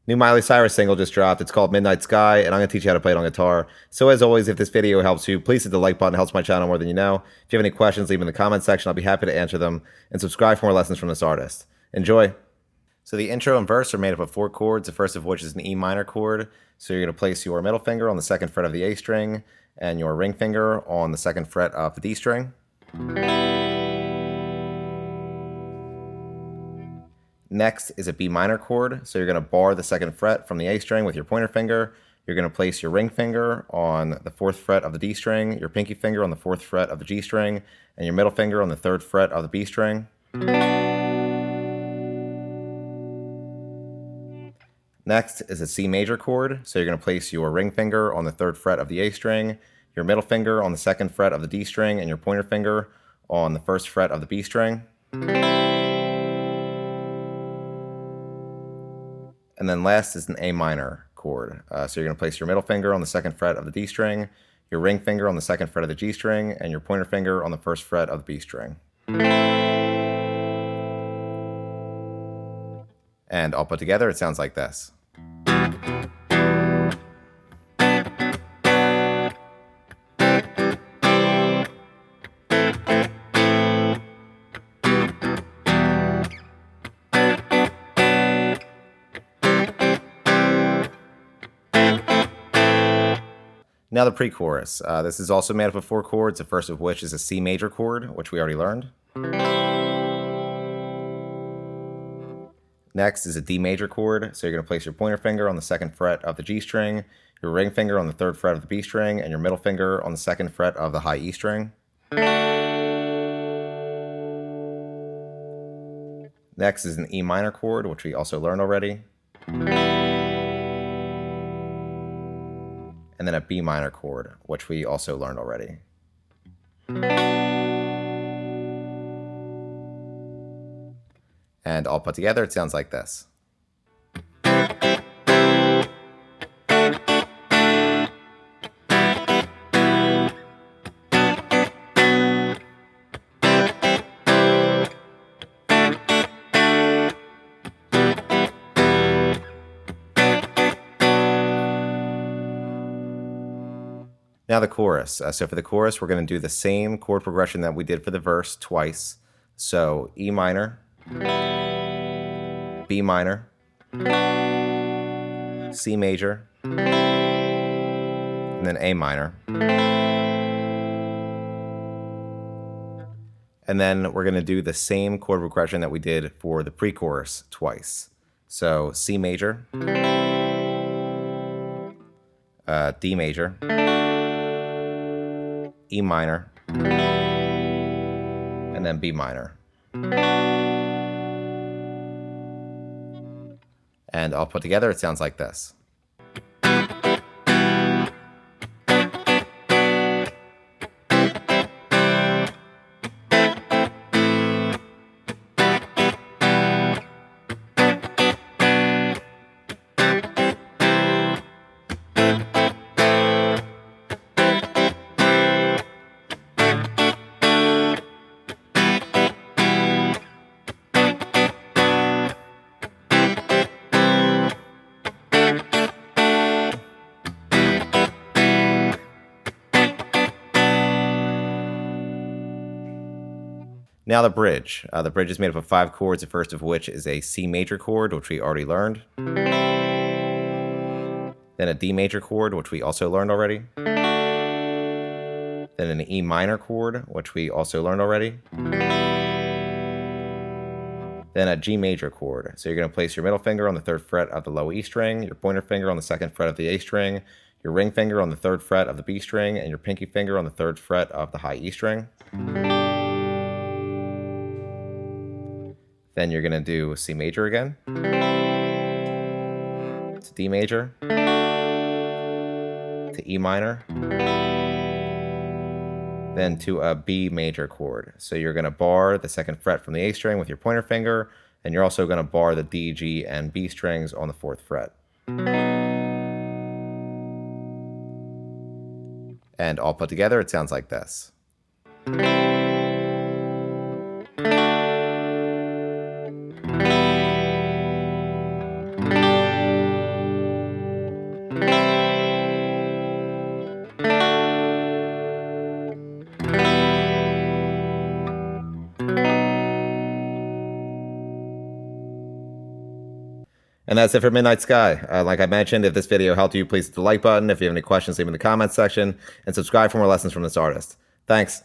New Miley Cyrus single just dropped. It's called Midnight Sky, and I'm going to teach you how to play it on guitar. So as always, if this video helps you, please hit the like button. It helps my channel more than you know. If you have any questions, leave them in the comment section. I'll be happy to answer them. And subscribe for more lessons from this artist. Enjoy. So the intro and verse are made up of 4 chords, the first of which is an E minor chord. So you're going to place your middle finger on the 2nd fret of the A string and your ring finger on the 2nd fret of the D string. Next is a B minor chord, so you're going to bar the 2nd fret from the A string with your pointer finger. You're going to place your ring finger on the 4th fret of the D string, your pinky finger on the 4th fret of the G string, and your middle finger on the 3rd fret of the B string. Next is a C major chord, so you're going to place your ring finger on the 3rd fret of the A string, your middle finger on the 2nd fret of the D string, and your pointer finger on the 1st fret of the B string. And then last is an A minor chord. So you're going to place your middle finger on the 2nd fret of the D string, your ring finger on the 2nd fret of the G string, and your pointer finger on the 1st fret of the B string. And all put together, it sounds like this. Now the pre-chorus. This is also made up of 4 chords, the first of which is a C major chord, which we already learned. Next is a D major chord, so you're going to place your pointer finger on the 2nd fret of the G string, your ring finger on the 3rd fret of the B string, and your middle finger on the 2nd fret of the high E string. Next is an E minor chord, which we also learned already. And then a B minor chord, which we also learned already. And all put together, it sounds like this. Now the chorus. So for the chorus, we're going to do the same chord progression that we did for the verse twice. So E minor, B minor, C major, and then A minor. And then we're going to do the same chord progression that we did for the pre-chorus twice. So C major, D major, E minor, and then B minor. And all put together, it sounds like this. Now the bridge. The bridge is made up of 5 chords, the first of which is a C major chord, which we already learned. Then a D major chord, which we also learned already. Then an E minor chord, which we also learned already. Then a G major chord. So you're going to place your middle finger on the 3rd fret of the low E string, your pointer finger on the 2nd fret of the A string, your ring finger on the 3rd fret of the B string, and your pinky finger on the 3rd fret of the high E string. Then you're going to do C major again, to D major, to E minor, then to a B major chord. So you're going to bar the 2nd fret from the A string with your pointer finger, and you're also going to bar the D, G, and B strings on the 4th fret. And all put together, it sounds like this. And that's it for Midnight Sky. Like I mentioned, if this video helped you, please hit the like button. If you have any questions, leave them in the comments section, and subscribe for more lessons from this artist. Thanks.